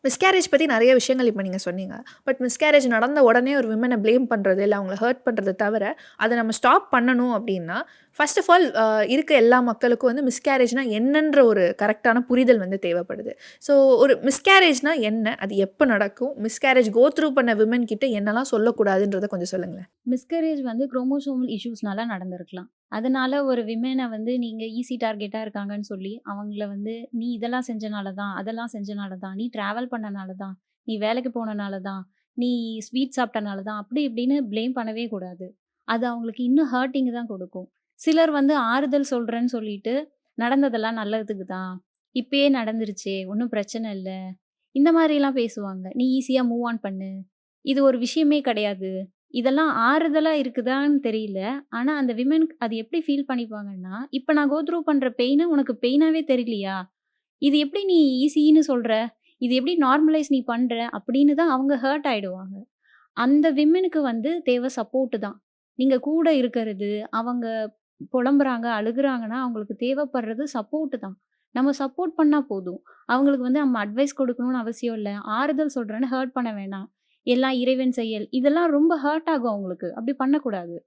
Miscarriage பத்தி நெறைய விஷயங்கள் இப்ப நீங்க சொன்னீங்க. பட் மிஸ்கேரேஜ் நடந்த உடனே ஒரு விமன ப்ளேம் பண்றது, இல்ல அவங்கள ஹர்ட் பண்றத தவிர, அத நம்ம ஸ்டாப் பண்ணணும் அப்டின்னா, ஃபர்ஸ்ட் ஆஃப் ஆல் இருக்க எல்லா மக்களுக்கும் வந்து மிஸ்கேரேஜ்னா என்னன்ற ஒரு கரெக்ட்டான புரிதல் வந்து தேவைப்படுது. ஸோ ஒரு மிஸ்கேரேஜ்னா என்ன? அது எப்ப நடக்கும்? மிஸ்கேரேஜ் கோ த்ரூ பண்ண விமன் கிட்ட என்னலாம் சொல்லக்கூடாதுன்றத கொஞ்சம் சொல்லுங்களேன். மிஸ்கரேஜ் வந்து குரோமோசோமல் இஷ்யூஸ்னால நடந்திருக்கலாம். அதனால ஒரு விமன வந்து நீங்க ஈஸி டார்கெட்டா இருக்காங்கன்னு சொல்லி, அவங்கள வந்து "நீ இதெல்லாம் செஞ்சனால தான், அதெல்லாம் செஞ்சனால தான், நீ டிராவல் பண்ணனால தான், நீ வேலைக்கு போனனால தான், நீ ஸ்வீட் சாப்பிட்டனால தான்" அப்படி இப்படின்னு ப்ளேம் பண்ணவே கூடாது. அது அவங்களுக்கு இன்னும் ஹர்ட்டிங் தான் கொடுக்கும். சிலர் வந்து ஆறுதல் சொல்றேன்னு சொல்லிட்டு, "நடந்ததெல்லாம் நல்லதுக்கு தான். இப்பயே நடந்துருச்சே, ஒண்ணும் பிரச்சனை இல்ல." இந்த மாரிலாம் பேசுவாங்க. "நீ ஈஸியா மூவ் ஆன் பண்ணு. இது ஒரு விஷயமே கிடையாது." இதெல்லாம் ஆறுதலா இருக்குதான்னு தெரியல. ஆனா, அந்த விமென்க்கு அது எப்படி ஃபீல் பண்ணிப்பாங்கன்னா, "இப்ப நான் கோ த்ரூ பண்ற பெயின உனக்கு பெயினாவே தெரியலையா? இது எப்படி நீ ஈஸின்னு சொல்ற? இது எப்படி நார்மலைஸ் நீ பண்ற?" அப்படின்னு தான் அவங்க ஹர்ட் ஆயிடுவாங்க. அந்த விமென்க்கு வந்து தேவை சப்போர்ட் தான். நீங்க கூட இருக்கிறது, அவங்க புலம்புறாங்க, அழுகுறாங்கன்னா, அவங்களுக்கு தேவைப்படுறது சப்போர்ட் தான். நம்ம சப்போர்ட் பண்ணா போதும். அவங்களுக்கு வந்து நம்ம அட்வைஸ் கொடுக்கணும்னு அவசியம் இல்ல. ஆறுதல் சொல்றேன்னு ஹர்ட் பண்ண வேணாம். எல்லாம் இறைவன் செயல். இதெல்லாம் ரொம்ப ஹர்ட் ஆகும் அவங்களுக்கு. அப்படி பண்ணக்கூடாது.